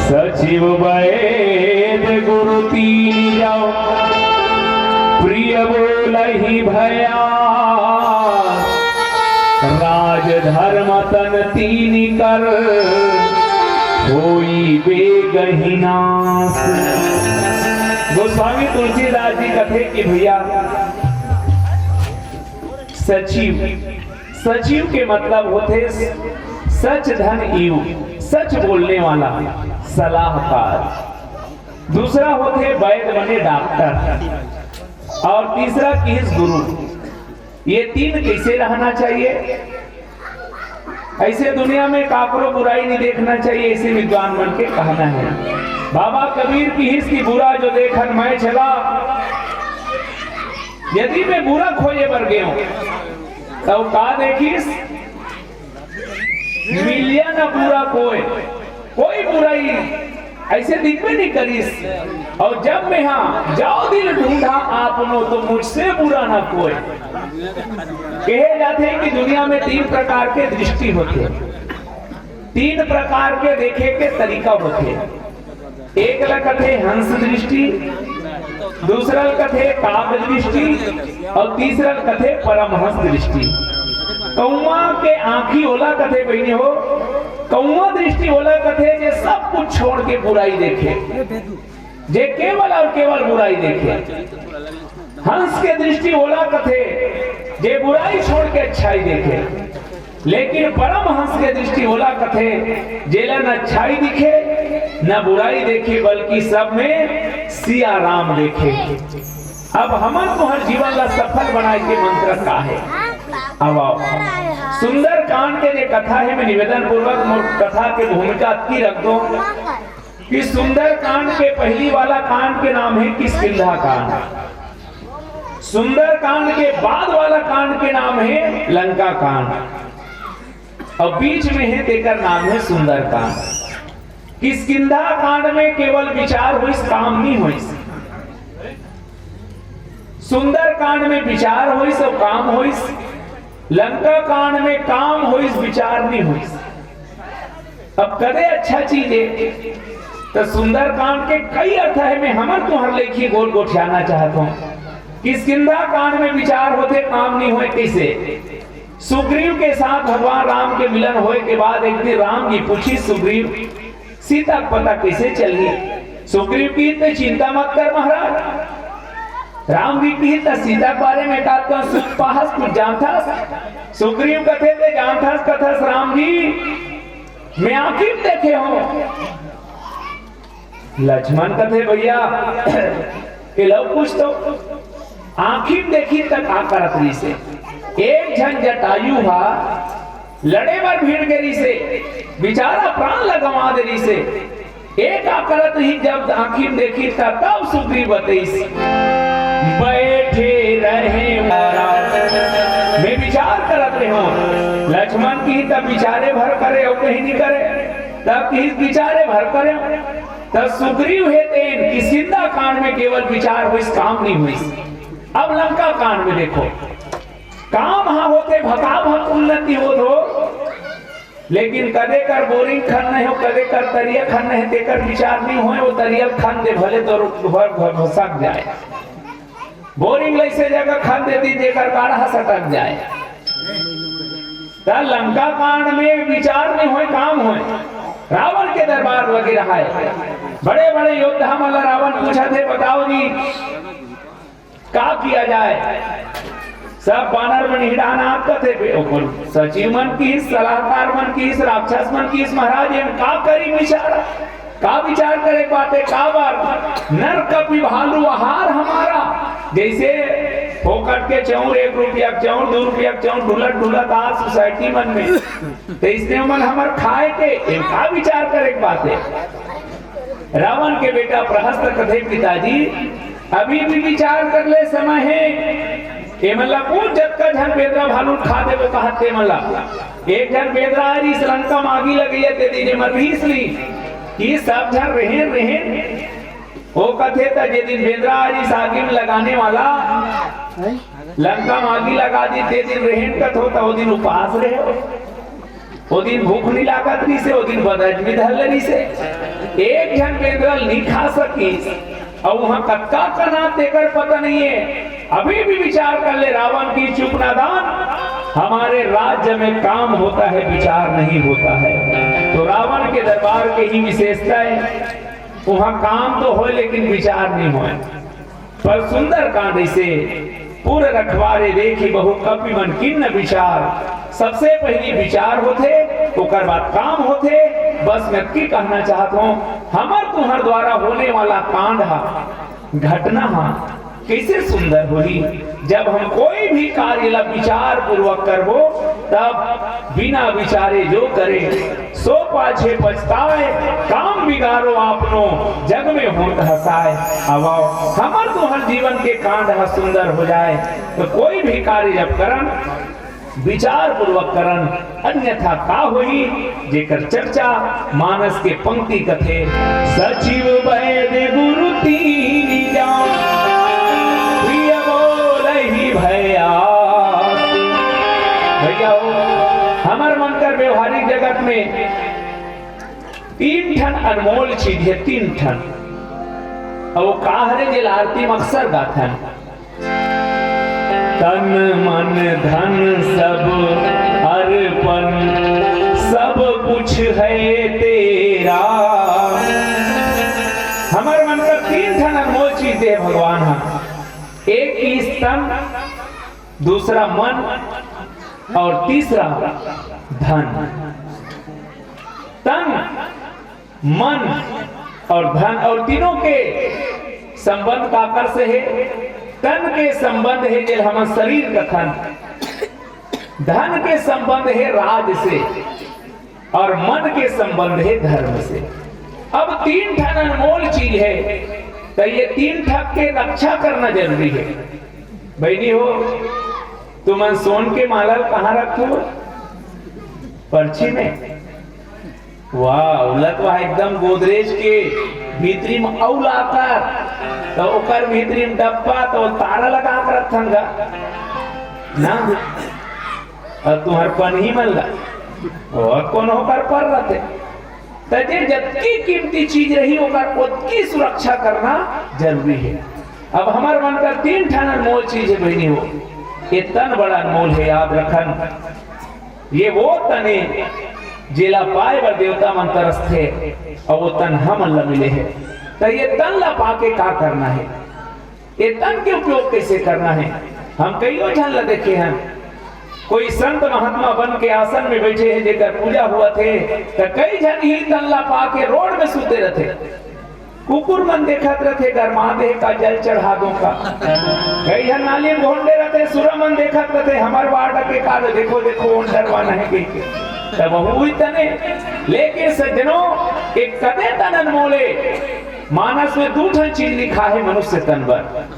सचिव वैद गुरु तीन जाओ प्रिय बोलहि भया राज धर्म तन तीन कर होई बेगहिनास। गोस्वामी तुलसीदास जी कथे कि भैया सचिव, सचिव के मतलब होते सच धन ईव, सच बोलने वाला सलाहकार। दूसरा होते वैद्य बने डॉक्टर, और तीसरा किस गुरु। ये तीन कैसे रहना चाहिए? ऐसे दुनिया में काकरो बुराई नहीं देखना चाहिए, ऐसे विद्वान बन के कहना है। बाबा कबीर की हिस की बुरा जो देखन मैं चला, यदि मैं बुरा खोजे बर गयो तो का देखिस मिलिया ना बुरा कोई बुराई ऐसे दिखबे नहीं करीस। और जब मैं हाँ जाओ दिल ढूंढा आपनो तो मुझसे बुरा ना कोई। कहे जाते हैं कि दुनिया में तीन प्रकार के दृष्टि होते, तीन प्रकार के देखे के तरीका होते। एक कथे हंस दृष्टि, दूसरा कथे काग दृष्टि, और तीसरा कथे परमहंस दृष्टि। कौआ के आंखी ओला कथे बहनी हो, कौआ दृष्टि ओला कथे जे सब कुछ छोड़ के बुराई देखे, जे केवल और केवल बुराई देखे। हंस के दृष्टि ओला कथे जे बुराई छोड़ के अच्छाई देखे। लेकिन परमहंस के दृष्टि ओला कथे जेला न अच्छाई दिखे न बुराई देखे, बल्कि सब में सिया राम देखे। अब हमन को हर जीवन ला सफल बनाए के मंत्र का है। अब आओ सुंदर कांड के जो कथा है, मैं निवेदन पूर्वक कथा के भूमिका की रख दो कि सुंदर कांड के पहली वाला कांड के नाम है किष्किंधा कांड। सुंदर कांड के बाद वाला कांड के नाम है लंका कांड, और बीच में है तेकर नाम है सुंदर कांड। किष्किंधा कांड में केवल विचार हुई, काम नहीं हुई। सुंदर कांड में विचार हुई, सब काम हुई। लंका कांड में काम हुई, विचार नहीं हुई। अब कदे अच्छा चीज है तो सुंदर कांड के कई अर्थ है, मैं हमर तुम्हार लेखी गोल गोठियाना चाहता हूं। किष्किंधा कांड में विचार होते, काम नहीं हुए। कैसे? सुग्रीव के साथ भगवान राम के मिलन होए के बाद एक दिन राम जी पूछी सुग्रीव सीता पता कैसे चल गई? सुग्रीव की तो चिंता मत कर महाराज। राम जी की तो सीता के बारे में कहता सुपाहस कुछ जानता। सुग्रीव कथे थे जानता कथस राम जी मैं आखिर देखे हो। लक्ष्मण कथे भैया के लो कुछ तो आखिर देखी तक आ करत रही से। एक झन जटायु हा लड़े बार भीड़ गरी से, बेचारा प्राण लगवा दे रही से। एक आकरत ही जब आखिर देखी था तब सुग्रीव बतईस बैठे रहे महाराज, मैं विचार करत रहे हो। लक्ष्मण की तब विचारे भर करे और कहीं नहीं करे, तब की विचारे भर करे। तब सुग्रीव है तेन किष्किंधा कांड में केवल विचार हुई, काम नहीं हुई। अब लंका कांड में देखो, काम हाँ होते भका भक उन्नति हो, लेकिन कदे कर बोरिंग खन नहीं हो, कदे कर तरिया खन नहीं, तेकर विचार नहीं हो। वो तरिया खन दे भले तो भसक जाए, बोरिंग लैसे जगह खन देती जेकर काढ़ा सटक जाए। लंका कांड में विचार नहीं हो, काम हो। रावण के दरबार लगे रहा है, बड़े बड़े योद्धा मतलब रावण पूछा थे बताओ जी क्या किया जाए। सब बानर मन हिडाना आपका थे, सचिव मन की, सलाहकार मन की, राक्षस मन की, महाराज का करी विचार, का विचार करे बातें का बार। नर कपि भालू आहार हमारा, जैसे फोकट के चौर 1 रुपया चौर 2 रुपया चौर ढुलत ढुलत आ सोसाइटी मन में, तो इसने मन हमार खाए के का विचार करे बातें। रावण के बेटा प्रहस्त कथे पिताजी अभी भी विचार कर ले समय है। मतलब जब का झन बेदरा भालू खा दे वो कहते मतलब एक झन बेदरा इस लंका मागी लगी है ते दिन मर भी इसली कि सब झन रहे वो कथे था जे दिन बेदरा इस आगे में लगाने वाला लंका मागी लगा दी ते दिन रहन कथ होता वो दिन उपवास रहे, वो दिन भूख नहीं लागत रही से, वो दिन बदज भी धर रही से। एक जन पेंद्रल नहीं खा सकी और वहां कक्का का नाम देकर पता नहीं है। अभी भी विचार कर ले रावण की चुप नादान, हमारे राज्य में काम होता है विचार नहीं होता है। तो रावण के दरबार के ही विशेषता है, वहां काम तो हो लेकिन विचार नहीं हो। पर सुंदर कांड से पूरे रखवारे देखी बहु कपि मन किन्न विचार, सबसे पहली विचार होते ओकर बाद काम होते। बस मैं की कहना चाहता हूँ, हमार तुम्हार द्वारा होने वाला कांड घटना कैसे सुंदर हुई। जब हम कोई भी कार्य ला विचार पूर्वक करबो, तब बिना विचारे जो करे सो पाछे पछताए, काम बिगाड़ो आपनो जग में होत हसाए। अब हमार तुम्हार जीवन के कांड सुंदर हो जाए तो कोई भी कार्य जब करन विचार पूर्वक करन, अन्यथा का होई जेकर चर्चा मानस के पंक्ति कथे। सचिव वैद्य गुरु तीन जान, प्रिय बोलहि भया। भैया हमार मन कर व्यवहारिक जगत में तीन ठन अनमोल चीज है, तीन ठन। और काहरे जिल आरती में अक्सर गाथन, तन मन धन सब अर्पण सब कुछ है तेरा। हमारे मन का तीन ठन अनमोल चीज है भगवान। एक इस तन, दूसरा मन और तीसरा धन। तन मन और धन और तीनों के संबंध का आकर से है। तन के संबंध है जल हम शरीर का थन, धन के संबंध है राज से और मन के संबंध है धर्म से। अब तीन ठन अनमोल चीज है तो ये तीन ठग के रक्षा करना जरूरी है। बहनी हो तुम सोन के माला कहाँ रखो? पर्ची में। वाह, लतवा एकदम गोदरेज के भीतरी में औलाकर तो ओकर भीतरी में डब्बा तो तारा लगा कर रखन गा ना। और तुम्हार पन ही मल्ला और कौन होकर पर रहते तजे जतकी कीमती चीज रही ओकर उतकी सुरक्षा करना जरूरी है। अब हमार मन का तीन ठान अनमोल चीज है बहनी हो। ये तन बड़ा अनमोल है, याद रखन। ये वो तने जेला पाए बर देवता मन तरसथे और वो तन हम मिले है। तो ये तन ला पाके का करना है, ये तन के उपयोग कैसे करना है। हम कई जन ला देखे हैं, कोई संत महात्मा बन के आसन में बैठे हैं जेकर पूजा हुआ थे तो कई जन ही तन ला पाके रोड में सूते रहते। कुकुर मन देखत रहते गरमा दे का जल चढ़ा दो का। कई जन नाली में घोंडे रहते, सुरा मन देखत रहते हमार वार्ड के का देखो देखो डरवाना है के तब हुई तने। लेके सज्जनों एक कदे तन अनमोले। मानस में दो ठन चीज लिखा है मनुष्य तन पर।